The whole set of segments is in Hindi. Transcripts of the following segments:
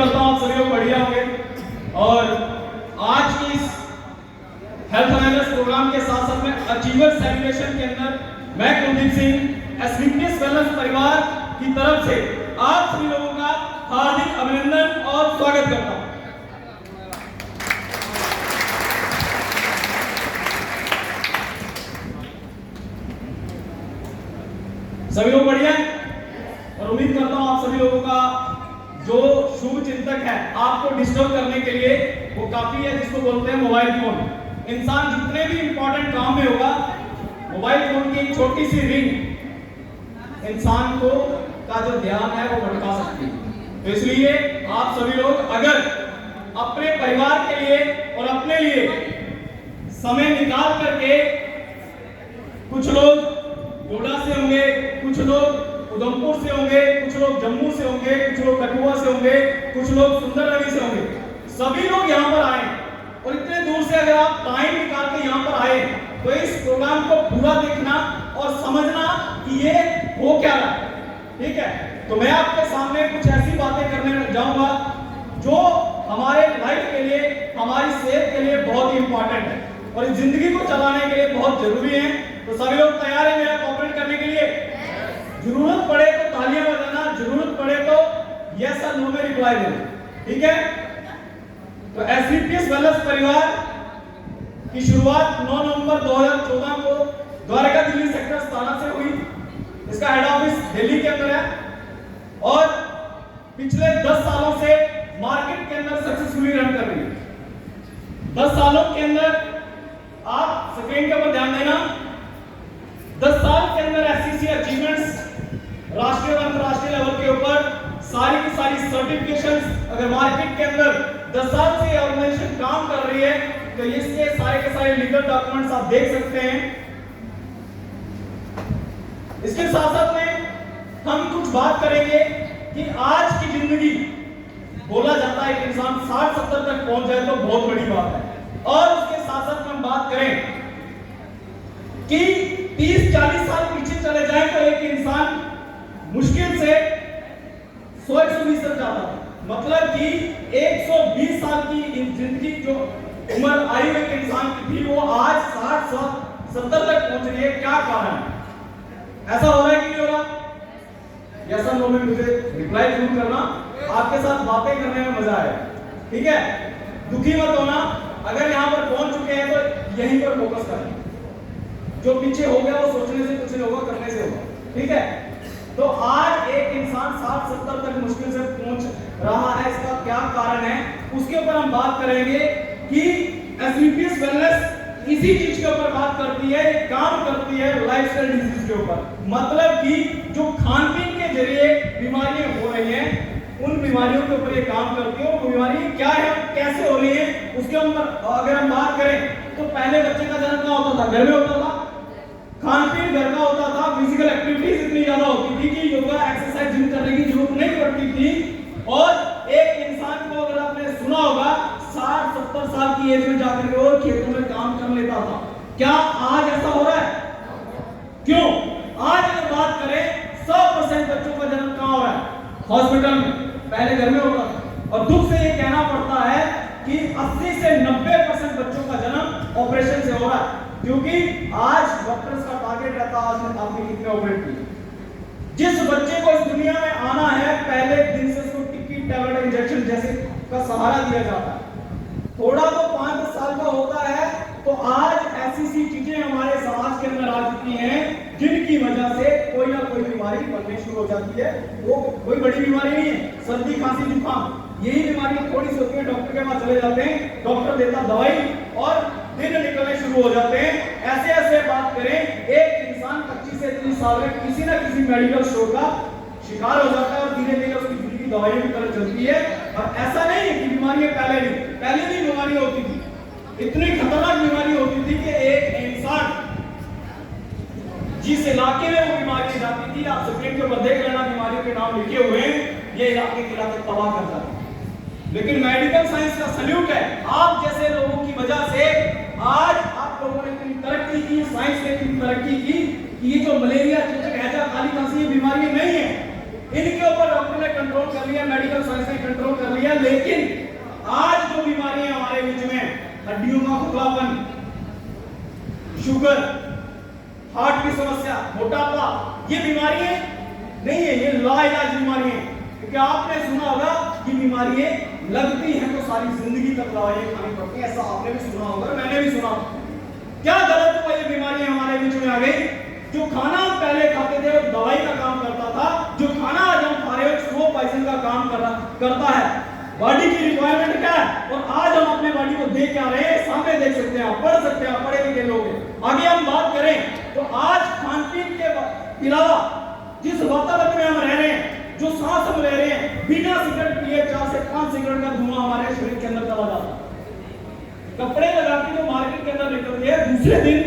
करता हूँ आप सभी लोग बढ़िया होंगे। और आज की इस हेल्थ अवेयरनेस प्रोग्राम के साथ साथ में अचीवर सेलिब्रेशन के अंदर मैं कुलदीप सिंह एसवीपीएस वेलनेस परिवार की तरफ से आप सभी लोगों का हार्दिक अभिनंदन और स्वागत करता हूँ। सभी लोग बढ़िया हैं और उम्मीद करता हूं आप सभी लोगों का जो शुभ चिंतक है आपको डिस्टर्ब करने के लिए वो काफी है, जिसको बोलते हैं मोबाइल फोन। इंसान जितने भी इंपॉर्टेंट काम में होगा, मोबाइल फोन की एक छोटी सी रिंग इंसान को का जो ध्यान है वो भटका सकती है। तो इसलिए आप सभी लोग अगर अपने परिवार के लिए और अपने लिए समय निकाल करके, कुछ लोग गोडा से होंगे, कुछ लोग उधमपुर से होंगे, कुछ लोग जम्मू से होंगे, कुछ लोग कठुआ से होंगे, कुछ लोग सुंदरनगरी से होंगे, सभी लोग यहाँ पर आए और इतने दूर से अगर आप टाइम निकाल के यहाँ पर आए तो इस प्रोग्राम को पूरा देखना और समझना कि ये हो क्या रहा है। ठीक है, तो मैं आपके सामने कुछ ऐसी बातें करने जाऊंगा जो हमारे लाइफ के लिए, हमारी सेहत के लिए बहुत ही इंपॉर्टेंट है और इस जिंदगी को चलाने के लिए बहुत जरूरी है। तो सभी लोग तैयार हैं मेरा कोऑपरेट करने के लिए? जरूरत पड़े तो तालियां बजाना, जरूरत पड़े तो यस और नो में रिप्लाई देना। ठीक है, तो एसवीपीएस वेलनेस परिवार की शुरुआत 9 नवंबर 2014 को द्वारका दिल्ली सेक्टर 17 से हुई। इसका हेड ऑफिस दिल्ली के अंदर है और पिछले 10 सालों से मार्केट के अंदर सक्सेसफुली रन कर रही है। 10 सालों के अंदर आप स्क्रीन के ऊपर ध्यान देना, 10 साल के अंदर एससीसी अचीवमेंट्स राष्ट्रीय और अंतरराष्ट्रीय लेवल के ऊपर सारी की सारी सर्टिफिकेशंस, अगर मार्केट के अंदर 10 साल से ऑर्गेनाइजेशन काम कर रही है तो इसके सारे के सारे लीगल डॉक्यूमेंट्स आप देख सकते हैं। इसके साथ साथ में हम कुछ बात करेंगे कि आज की जिंदगी, बोला जाता है कि इंसान 60-70 तक पहुंच जाए तो बहुत बड़ी बात है, और उसके साथ साथ में हम बात करें कि 30-40 साल पीछे चले जाए तो एक इंसान मुश्किल से 100-120 तक जाता है। मतलब कि 120 साल की जिंदगी जो उम्र आयु एक इंसान की थी वो आज 60-70 तक पहुंच रही है। क्या कारण है? ऐसा हो रहा है कि नहीं हो रहा? यस और नो में मुझे रिप्लाई जरूर करना, आपके साथ बातें करने में मजा आए। ठीक है, दुखी मत होना, अगर यहाँ पर पहुंच चुके हैं तो यहीं पर फोकस करना, जो पीछे हो गया वो सोचने से कुछ नहीं होगा, करने से होगा। ठीक है, तो आज एक इंसान 60-70 तक मुश्किल से पहुंच रहा है, इसका क्या कारण है उसके ऊपर हम बात करेंगे कि एसवीपीएस वेलनेस इसी चीज के ऊपर बात करती है, काम करती है लाइफस्टाइल डिजीज के ऊपर। मतलब कि जो खान पीन के जरिए बीमारियां हो रही हैं, उन बीमारियों के ऊपर ये काम करती है। वो बीमारी क्या है, कैसे हो रही है, उसके ऊपर अगर हम बात करें तो पहले बच्चे का जन्म कहाँ होता था? घर में होता था, खान पीन घर का होता था, फिजिकल एक्टिविटीज इतनी ज्यादा होती थी कि योगा एक्सरसाइज जिम करने की जरूरत नहीं पड़ती थी। और एक इंसान को अगर आपने सुना होगा 60-70 साल की एज में जाकर वो खेतों में काम कर लेता था। क्या आज ऐसा हो रहा है? क्यों? आज अगर बात करें 100% बच्चों का जन्म कहाँ हो रहा है? हॉस्पिटल में, पहले घर में होता था। और दुख से ये कहना पड़ता है कि 80 से 90% बच्चों का जन्म ऑपरेशन से हो रहा है, क्योंकि आज डॉक्टर्स का टारगेट रहता है आज आपने कितने ऑपरेट किए। जिस बच्चे को इस दुनिया में आना है पहले दिन से उसको टिक्की टैबलेट इंजेक्शन जैसे का सहारा दिया जाता है। थोड़ा तो 5-10 साल का होता है तो आज ऐसी सी चीजें हमारे समाज के अंदर आ चुकी हैं जिनकी वजह से कोई ना कोई बीमारी बनने शुरू हो जाती है। वो कोई बड़ी बीमारी नहीं है, सर्दी खांसी जुकाम, यही बीमारियां थोड़ी सी होती है, डॉक्टर के पास चले जाते हैं, डॉक्टर देता दवाई और दिन निकलने शुरू हो जाते हैं। ऐसे ऐसे बात करें, एक इंसान 25 से 30 साल में किसी ना किसी मेडिकल स्टोर का शिकार हो जाता है और धीरे धीरे उसकी जिंदगी दवाइयों की तरफ चलती है। और ऐसा नहीं है कि बीमारियां पहले भी बीमारियां होती थी, इतनी खतरनाक बीमारी होती थी कि एक इंसान जिस इलाके में वो बीमारी जाती थी, आप स्क्रीन के ऊपर देख लेना, बीमारियों के नाम लिखे हुए हैं, ये इलाके के इलाके तबाह कर जाते हैं। लेकिन मेडिकल साइंस का सल्यूट है, आप जैसे लोगों की वजह से आज आप लोगों ने इतनी तरक्की की, साइंस ने इतनी तरक्की की कि ये जो मलेरिया, चेचक, हैजा, काली खांसी ये बीमारियां नहीं है। इनके ऊपर डॉक्टर ने कंट्रोल कर लिया, मेडिकल साइंस ने कंट्रोल कर लिया। लेकिन आज जो बीमारियां हमारे बीच में, हड्डियों का खोखलापन, शुगर, हार्ट की समस्या, मोटापा, ये बीमारियां नहीं है, ये लाइलाज बीमारियां हैं। क्योंकि आपने सुना होगा कि बीमारियां लगती हैं तो सारी जिंदगी तक दवाइयां खानी पड़ती हैं, ऐसा आपने भी सुना होगा, मैंने भी सुना। क्या गलत हुआ, ये बीमारियां हमारे बीच में आ गई? जो खाना हम पहले खाते थे वो दवाई का काम करता था, जो खाना आज हम खा रहे हो स्लो पॉइजन का काम करता है। बॉडी की रिक्वायरमेंट क्या है, और आज हम अपने बॉडी को देख क्या रहे हैं, सामने देख सकते हैं, आप पढ़ सकते हैं, आप पढ़े लिखे लोग हैं। आगे हम बात करें तो आज खान पीन के अलावा जिस वातावरण में हम रह रहे हैं, जो सांस हम ले रहे हैं, बिना सिगरेट पिए 4 से 5 सिगरेट का धुआं हमारे शरीर के अंदर चला जाता है। कपड़े लगा के जो मार्केट के अंदर निकलते हैं, दूसरे दिन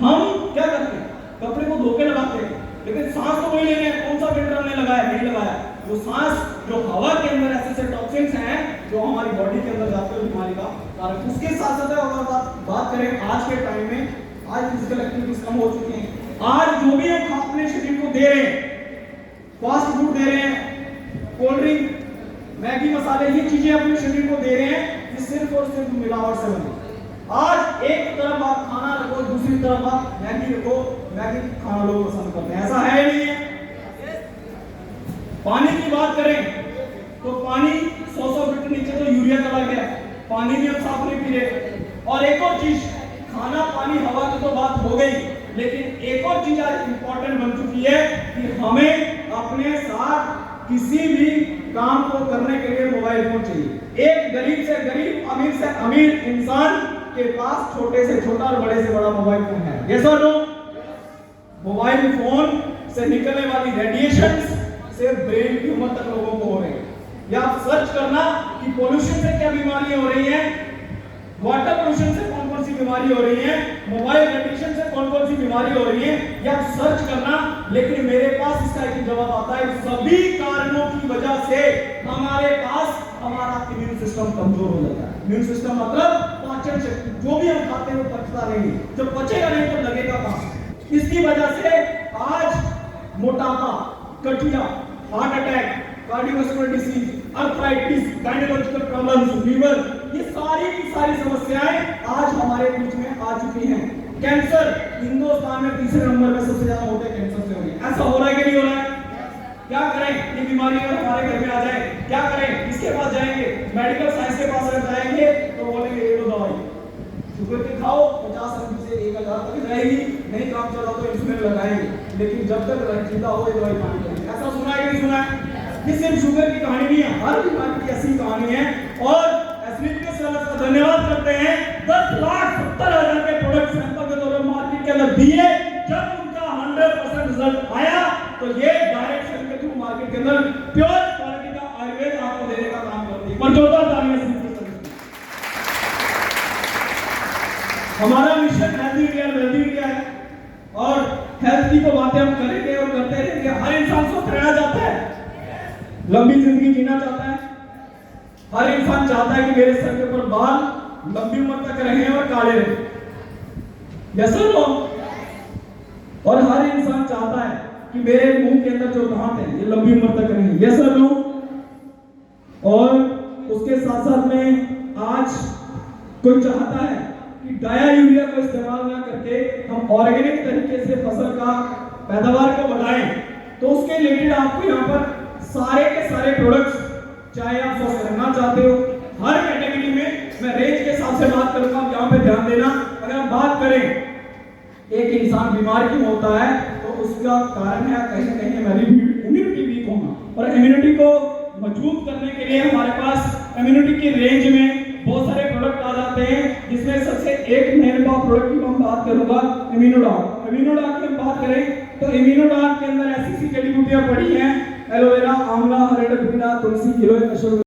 हम क्या करते हैं, कपड़े को धो के लगाते हैं, लेकिन सांस तो वही ले रहे हैं। कौन सा फिल्टर हमने लगाया, नहीं लगाया। वो सांस जो हवा के अंदर ऐसे टॉक्सिन्स हैं जो हमारी बॉडी के अंदर जाते हैं बीमारी का कारण। उसके साथ साथ अगर बात करें आज के टाइम में, आज फिजिकल एक्टिविटीज कम हो चुकी हैं। आज जो भी हम अपने शरीर को दे रहे हैं, फास्ट फूड दे रहे हैं, कोल्ड ड्रिंक, मैगी, मसाले, ये चीजें अपने शरीर को दे रहे हैं, ये सिर्फ और सिर्फ मिलावट से बने। आज एक तरफ आप खाना रखो, दूसरी तरफ आप मैगी रखो, मैगी खाना लोग पसंद करते हैं, ऐसा है नहीं है। पानी की बात करें तो पानी 100 फीट नीचे तो यूरिया चला गया, पानी भी हम साफ नहीं पी रहे। और एक और चीज, खाना, पानी, हवा की तो बात हो गई, लेकिन एक और चीज आज इंपॉर्टेंट बन चुकी है कि हमें अपने साथ किसी भी काम को करने के लिए मोबाइल फोन चाहिए। एक गरीब से गरीब, अमीर से अमीर इंसान के पास छोटे से छोटा और बड़े से बड़ा मोबाइल फोन है। यस और नो? मोबाइल फोन से निकलने वाली रेडिएशंस से ब्रेन ट्यूमर तक लोगों को हो रहे हैं। या आप सर्च करना कि पोल्यूशन से क्या बीमारियां हो रही हैं, वाटर पोल्यूशन से कौन कौन सी बीमारी हो रही है, मोबाइल रेडिएशन से कौन कौन सी बीमारी हो रही है, या आप सर्च करना। लेकिन मेरे पास इसका एक जवाब आता है, सभी कारणों की वजह से हमारे पास हमारा इम्यून सिस्टम कमजोर हो जाता है। इम्यून सिस्टम मतलब पाचन शक्ति, जो भी हम खाते हैं वो पचता नहीं, जब पचेगा नहीं तो लगेगा कहां। इसकी वजह से आज मोटापा, गठिया, heart attack, cardiovascular disease, arthritis, gynaecological problems, liver, ये सारी की सारी समस्याएं आज हमारे बीच में आ चुकी हैं। कैंसर हिंदुस्तान में तीसरे नंबर पे सबसे ज्यादा मोटे कैंसर से हो रही है। ऐसा हो रहा है कि नहीं हो रहा है? क्या करें, ये बीमारी अगर हमारे घर में आ जाए, क्या करें, किसके पास जाएंगे? मेडिकल साइंस के पास अगर जाएंगे तो बोलेंगे ये लो दवाई, शुगर की खाओ, 50 रुपए से 1000 तक जाएगी, नहीं काम चला तो इंसुलिन लगाएंगे, लेकिन जब तक जिंदा हो ये दवाई खानी पड़ेगी। ऐसा सुना है कि नहीं सुना है? ये सिर्फ शुगर की कहानी नहीं है, हर बीमारी की ऐसी कहानी है। और एस्लिप सर्विस का धन्यवाद करते हैं, 10,70,000 के प्रोडक्ट सैंपल के तौर पर मार्केट के अंदर दिए, जब उनका 100% रिजल्ट आया तो ये डायरेक्ट सेल के थ्रू मार्केट के अंदर प्योर क्वालिटी का आयुर्वेद आपको देने का काम करती है। पर जोरदार तालियां एस्लिप सर्विस। हमारा mission healthy India, wealthy India है, और हेल्थ की तो बातें हम करेंगे और करते रहेंगे। हर इंसान स्वस्थ रहना चाहता है, लंबी जिंदगी जीना चाहता है, हर इंसान चाहता है कि मेरे सर के ऊपर बाल लंबी उम्र तक रहें और काले रहें। यस और नो? और हर इंसान चाहता है कि मेरे मुंह के अंदर जो दांत है ये लंबी उम्र तक रहें। यस और नो? और उसके साथ साथ में आज कोई चाहता है कि डाया यूरिया को इस्तेमाल ना करके हम ऑर्गेनिक तरीके से फसल का पैदावार को बढ़ाएं, तो उसके रिलेटेड आपको यहाँ पर सारे के सारे प्रोडक्ट्स, चाहे आप स्वस्थ रहना चाहते हो, हर कैटेगरी में मैं रेंज के हिसाब से बात करूंगा, आप यहाँ पे ध्यान देना। अगर हम बात करें एक इंसान बीमार क्यों होता है, तो उसका कारण है कहीं ना कहीं हमारी इम्यूनिटी वीक होना, और इम्यूनिटी को मजबूत करने के लिए हमारे पास इम्यूनिटी की रेंज में बहुत सारे प्रोडक्ट आ जाते हैं, जिसमें सबसे एक मेन प्रोडक्ट की हम बात करूंगा, इम्यूनोडॉक। इम्यूनोडॉक की हम बात करें तो इम्यूनोडॉक के अंदर ऐसी जड़ी बूटियां पड़ी हैं, एलोवेरा, आंवला, हरड़, पुदीना, तुलसी, गिलोय, अशोक